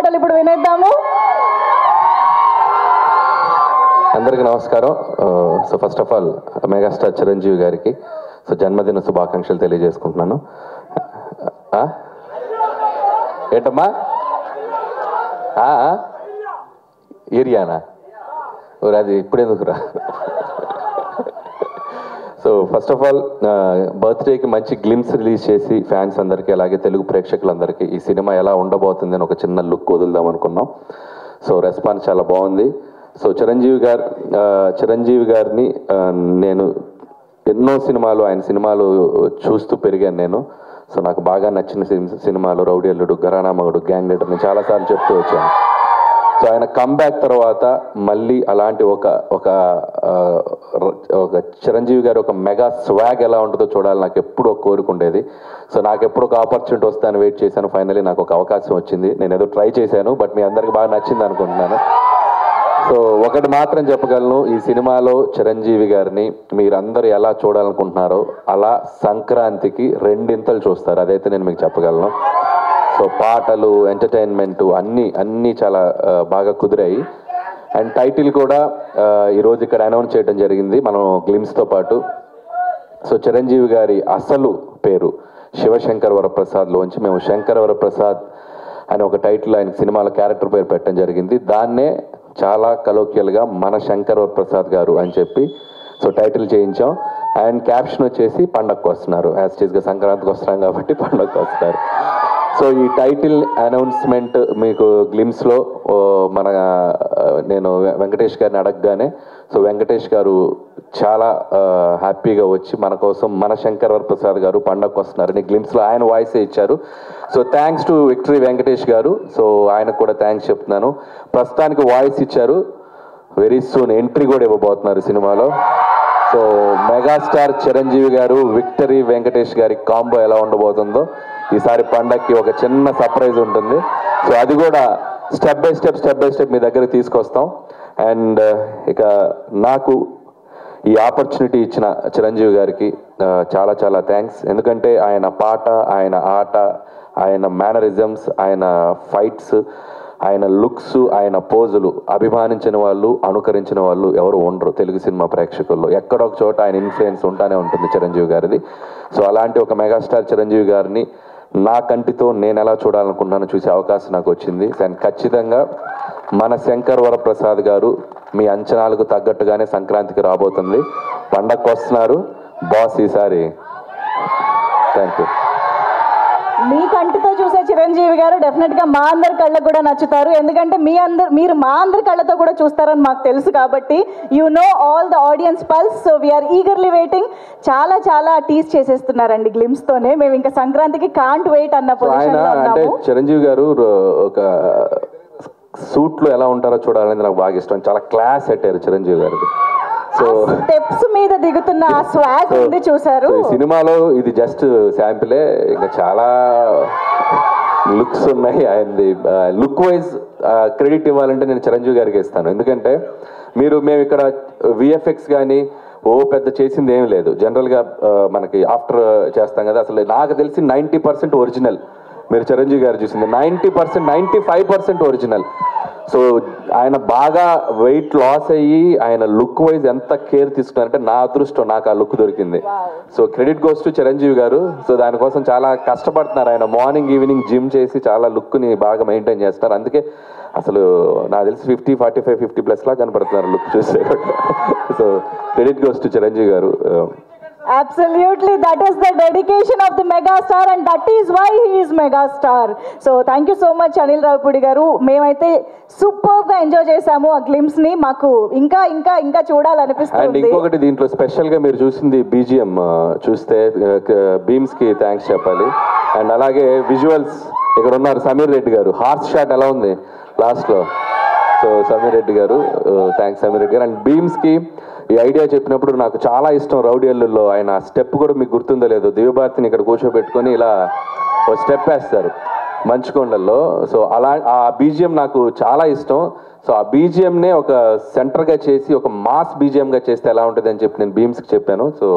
మాటలు ఇప్పుడు వినేద్దాము. అందరికీ నమస్కారం. So first of all megastar Chiranjeevi గారికి సో జన్మదిన శుభాకాంక్షలు తెలియజేసుకుంటున్నాను. ఏంటమ్మా ఏరియానా అది ఇప్పుడెందుకురా? సో ఫస్ట్ ఆఫ్ ఆల్ బర్త్డేకి మంచి గ్లిమ్స్ రిలీజ్ చేసి ఫ్యాన్స్ అందరికీ అలాగే తెలుగు ప్రేక్షకులందరికీ ఈ సినిమా ఎలా ఉండబోతుంది అని ఒక చిన్న లుక్ వదులుదాం అనుకున్నాం. సో రెస్పాన్స్ చాలా బాగుంది. సో చిరంజీవి గారిని నేను ఎన్నో సినిమాలు ఆయన సినిమాలు చూస్తూ పెరిగాను నేను. సో నాకు బాగా నచ్చిన సినిమాలు రౌడీ అల్లుడు, ఘరానా మగుడు, గ్యాంగ్ లీడర్ నేను చాలాసార్లు చెప్తూ వచ్చాను. సో ఆయన కమ్బ్యాక్ తర్వాత మళ్ళీ అలాంటి ఒక చిరంజీవి గారు ఒక మెగా స్వాగ్ ఎలా ఉంటుందో చూడాలి నాకు ఎప్పుడు ఒక కోరుకుండేది. సో నాకు ఎప్పుడు ఒక ఆపర్చునిటీ వస్తాను వెయిట్ చేశాను. ఫైనలీ నాకు ఒక అవకాశం వచ్చింది. నేను ఏదో ట్రై చేశాను, బట్ మీ అందరికి బాగా నచ్చింది అనుకుంటున్నాను. సో ఒకటి మాత్రం చెప్పగలను, ఈ సినిమాలో చిరంజీవి గారిని మీరందరూ ఎలా చూడాలనుకుంటున్నారో అలా సంక్రాంతికి రెండింతలు చూస్తారు, అదైతే నేను మీకు చెప్పగలను. సో పాటలు, ఎంటర్టైన్మెంట్ అన్నీ చాలా బాగా కుదిరాయి. అండ్ టైటిల్ కూడా ఈరోజు ఇక్కడ అనౌన్స్ చేయడం జరిగింది మనం గ్లిమ్స్తో పాటు. సో చిరంజీవి గారి అసలు పేరు శివశంకర్ వరప్రసాద్లోంచి మేము శంకర్ వరప్రసాద్ అని ఒక టైటిల్ ఆయన సినిమాలో క్యారెక్టర్ పేరు పెట్టడం జరిగింది. దాన్నే చాలా కలోక్యల్గా మన శంకర్ వరప్రసాద్ గారు అని చెప్పి సో టైటిల్ చేయించాం. అండ్ క్యాప్షన్ వచ్చేసి పండగకు వస్తున్నారు, యాజ్ టీజ్గా సంక్రాంతికి వస్తున్నాం కాబట్టి పండగకు వస్తున్నారు. సో ఈ టైటిల్ అనౌన్స్మెంట్ మీకు గ్లిమ్స్లో నేను వెంకటేష్ గారిని అడగగానే సో వెంకటేష్ గారు చాలా హ్యాపీగా వచ్చి మన కోసం మన శంకర్ వరప్రసాద్ గారు పండగకు వస్తున్నారని గ్లిమ్స్లో ఆయన వాయిసే ఇచ్చారు. So thanks to victory Venkatesh గారు. సో ఆయనకు కూడా థ్యాంక్స్ చెప్తున్నాను. ప్రస్తుతానికి వాయిస్ ఇచ్చారు, వెరీ సూన్ ఎంట్రీ కూడా ఇవ్వబోతున్నారు సినిమాలో. సో మెగాస్టార్ చిరంజీవి గారు విక్టరీ వెంకటేష్ గారి కాంబో ఎలా ఉండబోతుందో ఈసారి పండగకి ఒక చిన్న సర్ప్రైజ్ ఉంటుంది. సో అది కూడా స్టెప్ బై స్టెప్ మీ దగ్గరికి తీసుకొస్తాం. అండ్ ఇక నాకు ఈ ఆపర్చునిటీ ఇచ్చిన చిరంజీవి గారికి చాలా చాలా థ్యాంక్స్. ఎందుకంటే ఆయన పాట, ఆయన ఆట, ఆయన మేనరిజమ్స్, ఆయన ఫైట్స్, ఆయన లుక్స్, ఆయన పోజులు అభిమానించిన వాళ్ళు, అనుకరించిన వాళ్ళు ఎవరు ఉండరు తెలుగు సినిమా ప్రేక్షకుల్లో. ఎక్కడొక చోట ఆయన ఇన్ఫ్లుయెన్స్ ఉంటానే ఉంటుంది చిరంజీవి గారిది. సో అలాంటి ఒక మెగాస్టార్ చిరంజీవి గారిని నా కంటితో నేను ఎలా చూడాలనుకున్నానో చూసే అవకాశం నాకు వచ్చింది. అండ్ ఖచ్చితంగా మన శంకర్ వరప్రసాద్ గారు మీ అంచనాలకు తగ్గట్టుగానే సంక్రాంతికి రాబోతుంది. పండగకు వస్తున్నారు బాస్ ఈసారి. Thank you. మీ కంటితో చూసే చిరంజీవి గారు డెఫినెట్గా మా అందరి కళ్ళకు కూడా నచ్చుతారు. ఎందుకంటే మీరు మా అందరి కళ్ళతో కూడా చూస్తారని మాకు తెలుసు కాబట్టి you know all the audience pulse. So we are eagerly waiting. చాలా చాలా టీస్ చేసేస్తున్నారండి గ్లిమ్స్తోనే. మేము ఇంకా సంక్రాంతికి కాంట్ వెయిట్ అన్న పొజిషన్లో ఉన్నాము. చిరంజీవి గారు ఒక సూట్లో ఎలా ఉంటారో చూడాలని నాకు బాగా ఇష్టం. చాలా క్లాస్ పెట్టారు చిరంజీవి గారికి. సో స్టెప్స్ మీద దిగుతున్న ఆ స్వాగ్ ఉంది చూసారు ఈ సినిమాలో. ఇది జస్ట్ శాంపిలే, ఇంకా చాలా లుక్స్ ఉన్నాయి. ఆయనది లుక్ వైజ్ క్రెడిట్ ఇవ్వాలంటే నేను చిరంజీవి గారికి ఇస్తాను. ఎందుకంటే మేము ఇక్కడ విఎఫ్ఎక్స్ కానీ పెద్ద చేసింది ఏం లేదు. జనరల్గా మనకి ఆఫ్టర్ చేస్తాం కదా, అసలు నాకు తెలిసి 90% ఒరిజినల్. మీరు చిరంజీవి గారు చూసింది 90%, 95% ఒరిజినల్. సో ఆయన బాగా వెయిట్ లాస్ అయ్యి ఆయన లుక్ వైజ్ ఎంత కేర్ తీసుకున్నారంటే నా అదృష్టం, నాకు ఆ లుక్ దొరికింది. So credit goes to Chiranjeevi గారు. సో దానికోసం చాలా కష్టపడుతున్నారు ఆయన. మార్నింగ్ ఈవినింగ్ జిమ్ చేసి చాలా లుక్ని బాగా మెయింటైన్ చేస్తారు. అందుకే అసలు నాకు తెలిసి 50, 45, 50+ లా కనపడుతున్నారు లుక్ చూస్తే. So credit goes to Chiranjeevi గారు. Absolutely, that is the dedication of the megastar and that is why he is megastar. So thank you so much Anil Ravapudi garu. మేమైతే సూపర్ గా ఎంజాయ్ చేసాము ఆ గ్లిమ్స్ ని. మాకు ఇంకా ఇంకా ఇంకా చూడాలనిపిస్తుంది. అండ్ ఇంకొకటి దీంట్లో స్పెషల్ గా మీరు చూసింది BGM చూస్తే బీమ్స్ కి థ్యాంక్స్ చెప్పాలి. అండ్ అలాగే విజువల్స్ ఇక్కడ ఉన్నారు సమీర్ రెడ్డి గారు. హార్స్ షాట్ ఎలా ఉంది లాస్ట్ లో. సో సమీర్ రెడ్డి గారు థ్యాంక్స్ సమీర్ రెడ్డి గారు. అండ్ బీమ్స్ కి ఈ ఐడియా చెప్పినప్పుడు నాకు చాలా ఇష్టం. రౌడీ అల్లుల్లో ఆయన స్టెప్ కూడా మీకు గుర్తుందో లేదో, దివ్యభారతిని ఇక్కడ కూర్చోబెట్టుకొని ఇలా ఒక స్టెప్ వేస్తారు మంచుకొండల్లో. సో అలా ఆ BGM నాకు చాలా ఇష్టం. సో ఆ BGMనే ఒక సెంటర్గా చేసి ఒక మాస్ BGMగా చేస్తే ఎలా ఉంటుంది అని చెప్పి నేను బీమ్స్కి చెప్పాను. సో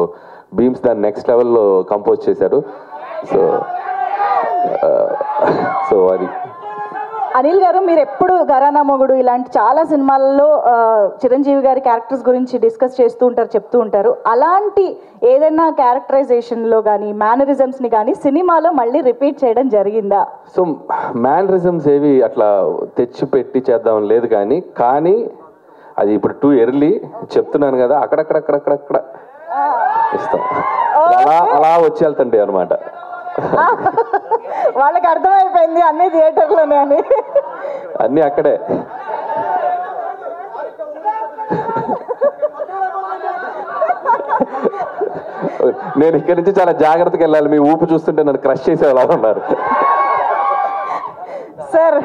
బీమ్స్ దాన్ని నెక్స్ట్ లెవెల్లో కంపోజ్ చేశారు. సో అది అనిల్ గారు, మీరు ఎప్పుడు ఘరానా మొగుడు ఇలాంటి చాలా సినిమాల్లో చిరంజీవి గారి క్యారెక్టర్స్ గురించి డిస్కస్ చేస్తూ ఉంటారు, చెప్తూ ఉంటారు. అలాంటి ఏదైనా క్యారెక్టరైజేషన్లో కానీ మేనరిజమ్స్ని కానీ సినిమాలో మళ్ళీ రిపీట్ చేయడం జరిగిందా? సో మేనరిజమ్స్ ఏవి అట్లా తెచ్చి పెట్టి చేద్దాం లేదు, కానీ అది ఇప్పుడు టూ ఎర్లీ చెప్తున్నాను కదా, అక్కడక్కడ ఇస్తాం, అలా వచ్చి వెళ్తుంటాయి అనమాట. వాళ్ళకి అర్థమైపోయింది అన్ని థియేటర్లోనే అని. అన్నీ అక్కడే. నేను ఇక్కడి నుంచి చాలా జాగ్రత్తగా వెళ్ళాలి, మీ ఊపు చూస్తుంటే నన్ను క్రష్ చేసేలా ఉన్నారు. సార్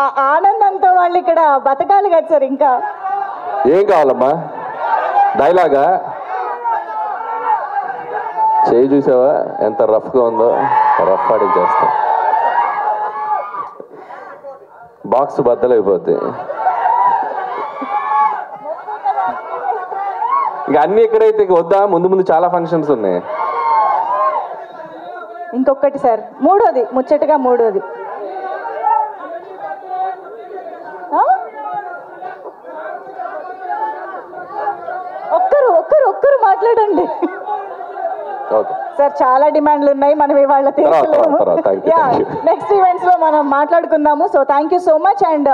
ఆ ఆనందంతో వాళ్ళు ఇక్కడ బతకాలి కదా సార్. ఇంకా ఏం కావాలమ్మా? డైలాగా చేయి చూసావా ఎంత రఫ్గా ఉందో, రఫ్ ఆడించేస్తా, బాక్స్ బద్దలైపోద్ది. ఇంకా అన్ని ఎక్కడైతే వద్దా, ముందు చాలా ఫంక్షన్స్ ఉన్నాయి. ఇంకొకటి సార్, మూడోది ముచ్చటగా మూడోది ఒక్కరు మాట్లాడండి సార్. చాలా డిమాండ్లు ఉన్నాయి, మనం ఇవాళ తీర్చలేము. నెక్స్ట్ ఈవెంట్స్ లో మనం మాట్లాడుకుందాము. So thank you so much. And